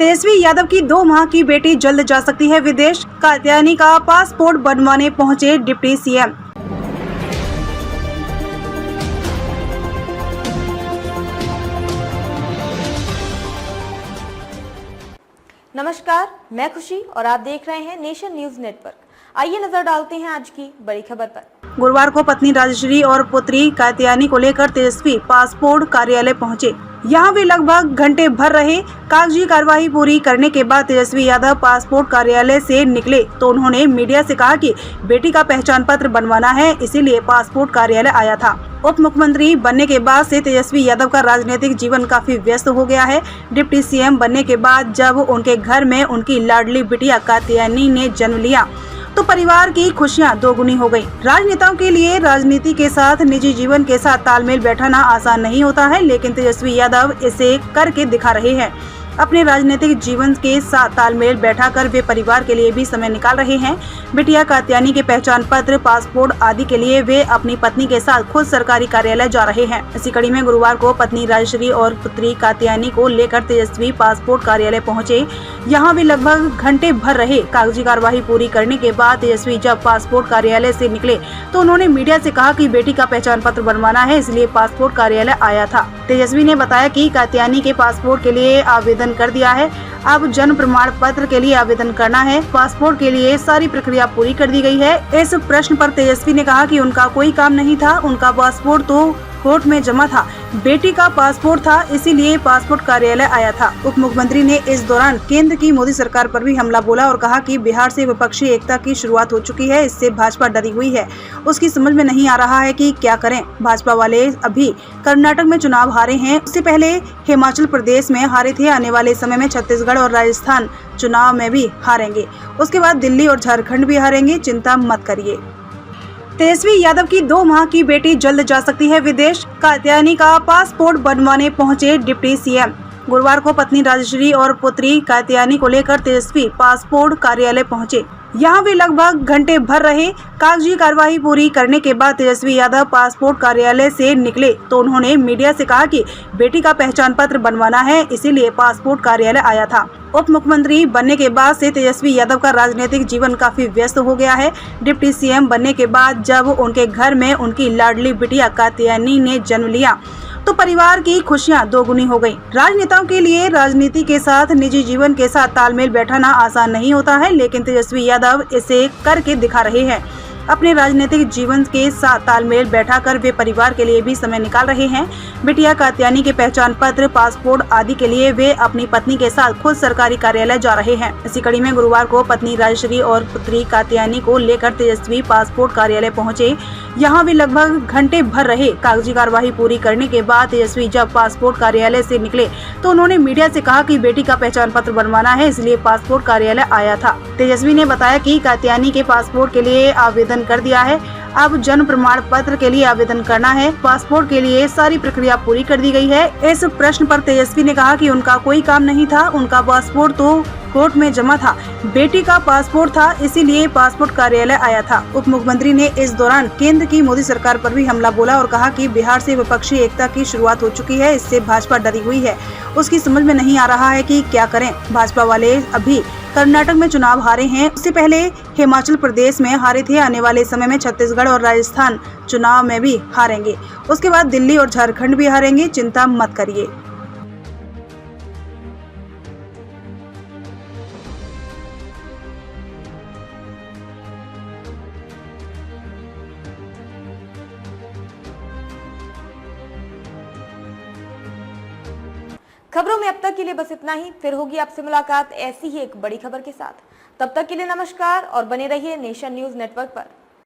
तेजस्वी यादव की 2 माह की बेटी जल्द जा सकती है विदेश। कात्यायनी का पासपोर्ट बनवाने पहुंचे डिप्टी सीएम। नमस्कार, मैं खुशी और आप देख रहे हैं नेशन न्यूज नेटवर्क। आइए नजर डालते हैं आज की बड़ी खबर पर। गुरुवार को पत्नी राजश्री और पुत्री कात्यायनी को लेकर तेजस्वी पासपोर्ट कार्यालय पहुंचे। यहां वे लगभग घंटे भर रहे। कागजी कार्यवाही पूरी करने के बाद तेजस्वी यादव पासपोर्ट कार्यालय से निकले तो उन्होंने मीडिया से कहा कि बेटी का पहचान पत्र बनवाना है, इसीलिए पासपोर्ट कार्यालय आया था। उप मुख्यमंत्री बनने के बाद से तेजस्वी यादव का राजनीतिक जीवन काफी व्यस्त हो गया है। डिप्टी सीएम बनने के बाद जब उनके घर में उनकी लाडली बिटिया कात्यायनी ने जन्म लिया तो परिवार की खुशियां दोगुनी हो गयी। राजनेताओं के लिए राजनीति के साथ निजी जीवन के साथ तालमेल बैठाना आसान नहीं होता है, लेकिन तेजस्वी यादव इसे करके दिखा रहे हैं। अपने राजनीतिक जीवन के साथ तालमेल बैठाकर वे परिवार के लिए भी समय निकाल रहे हैं। बिटिया कात्यायनी के पहचान पत्र, पासपोर्ट आदि के लिए वे अपनी पत्नी के साथ खुद सरकारी कार्यालय जा रहे हैं। इसी कड़ी में गुरुवार को पत्नी राजश्री और पुत्री कात्यायनी को लेकर तेजस्वी पासपोर्ट कार्यालय पहुंचे। यहां वे लगभग घंटे भर रहे। कागजी कार्यवाही पूरी करने के बाद तेजस्वी जब पासपोर्ट कार्यालय से निकले तो उन्होंने मीडिया से कहा कि बेटी का पहचान पत्र बनवाना है, इसलिए पासपोर्ट कार्यालय आया था। तेजस्वी ने बताया कि कात्यायनी के पासपोर्ट के लिए आवेदन कर दिया है। अब जन्म प्रमाण पत्र के लिए आवेदन करना है। पासपोर्ट के लिए सारी प्रक्रिया पूरी कर दी गई है। इस प्रश्न पर तेजस्वी ने कहा कि उनका कोई काम नहीं था, उनका पासपोर्ट तो कोर्ट में जमा था। बेटी का पासपोर्ट था, इसीलिए पासपोर्ट कार्यालय आया था। उप मुख्यमंत्री ने इस दौरान केंद्र की मोदी सरकार पर भी हमला बोला और कहा कि बिहार से विपक्षी एकता की शुरुआत हो चुकी है, इससे भाजपा डरी हुई है। उसकी समझ में नहीं आ रहा है कि क्या करें। भाजपा वाले अभी कर्नाटक में चुनाव हारे हैं, उससे पहले हिमाचल प्रदेश में हारे थे। आने वाले समय में छत्तीसगढ़ और राजस्थान चुनाव में भी हारेंगे, उसके बाद दिल्ली और झारखंड भी हारेंगे, चिंता मत करिए। तेजस्वी यादव की 2 माह की बेटी जल्द जा सकती है विदेश। कात्यायनी का पासपोर्ट बनवाने पहुंचे डिप्टी सीएम। गुरुवार को पत्नी राजश्री और पुत्री कात्यायनी को लेकर तेजस्वी पासपोर्ट कार्यालय पहुंचे। यहां वे लगभग घंटे भर रहे। कागजी कार्यवाही पूरी करने के बाद तेजस्वी यादव पासपोर्ट कार्यालय से निकले तो उन्होंने मीडिया से कहा कि बेटी का पहचान पत्र बनवाना है, इसीलिए पासपोर्ट कार्यालय आया था। उप मुख्यमंत्री बनने के बाद से तेजस्वी यादव का राजनीतिक जीवन काफी व्यस्त हो गया है। डिप्टी सीएम बनने के बाद जब उनके घर में उनकी लाडली बिटिया कात्यायनी ने जन्म लिया तो परिवार की खुशियां दोगुनी हो गयी। राजनेताओं के लिए राजनीति के साथ निजी जीवन के साथ तालमेल बैठाना आसान नहीं होता है, लेकिन तेजस्वी यादव इसे करके दिखा रहे हैं। अपने राजनीतिक जीवन के साथ तालमेल बैठाकर वे परिवार के लिए भी समय निकाल रहे हैं। बिटिया कात्यायनी के पहचान पत्र, पासपोर्ट आदि के लिए वे अपनी पत्नी के साथ खुद सरकारी कार्यालय जा रहे हैं। इसी कड़ी में गुरुवार को पत्नी राजश्री और पुत्री कात्यायनी को लेकर तेजस्वी पासपोर्ट कार्यालय पहुंचे। यहां वे लगभग घंटे भर रहे। कागजी कार्यवाही पूरी करने के बाद तेजस्वी जब पासपोर्ट कार्यालय से निकले तो उन्होंने मीडिया से कहा कि बेटी का पहचान पत्र बनवाना है, इसलिए पासपोर्ट कार्यालय आया था। तेजस्वी ने बताया कि कात्यायनी के पासपोर्ट के लिए आवेदन कर दिया है। अब जन्म प्रमाण पत्र के लिए आवेदन करना है। पासपोर्ट के लिए सारी प्रक्रिया पूरी कर दी गई है। इस प्रश्न पर तेजस्वी ने कहा कि उनका कोई काम नहीं था, उनका पासपोर्ट तो कोर्ट में जमा था। बेटी का पासपोर्ट था, इसीलिए पासपोर्ट कार्यालय आया था। उप मुख्यमंत्री ने इस दौरान केंद्र की मोदी सरकार पर भी हमला बोला और कहा कि बिहार से विपक्षी एकता की शुरुआत हो चुकी है, इससे भाजपा डरी हुई है। उसकी समझ में नहीं आ रहा है कि क्या करें। भाजपा वाले अभी कर्नाटक में चुनाव हारे हैं, उससे पहले हिमाचल प्रदेश में हारे थे। आने वाले समय में छत्तीसगढ़ और राजस्थान चुनाव में भी हारेंगे, उसके बाद दिल्ली और झारखंड भी हारेंगे, चिंता मत करिए। खबरों में अब तक के लिए बस इतना ही। फिर होगी आपसे मुलाकात ऐसी ही एक बड़ी खबर के साथ। तब तक के लिए नमस्कार और बने रहिए नेशन न्यूज नेटवर्क पर।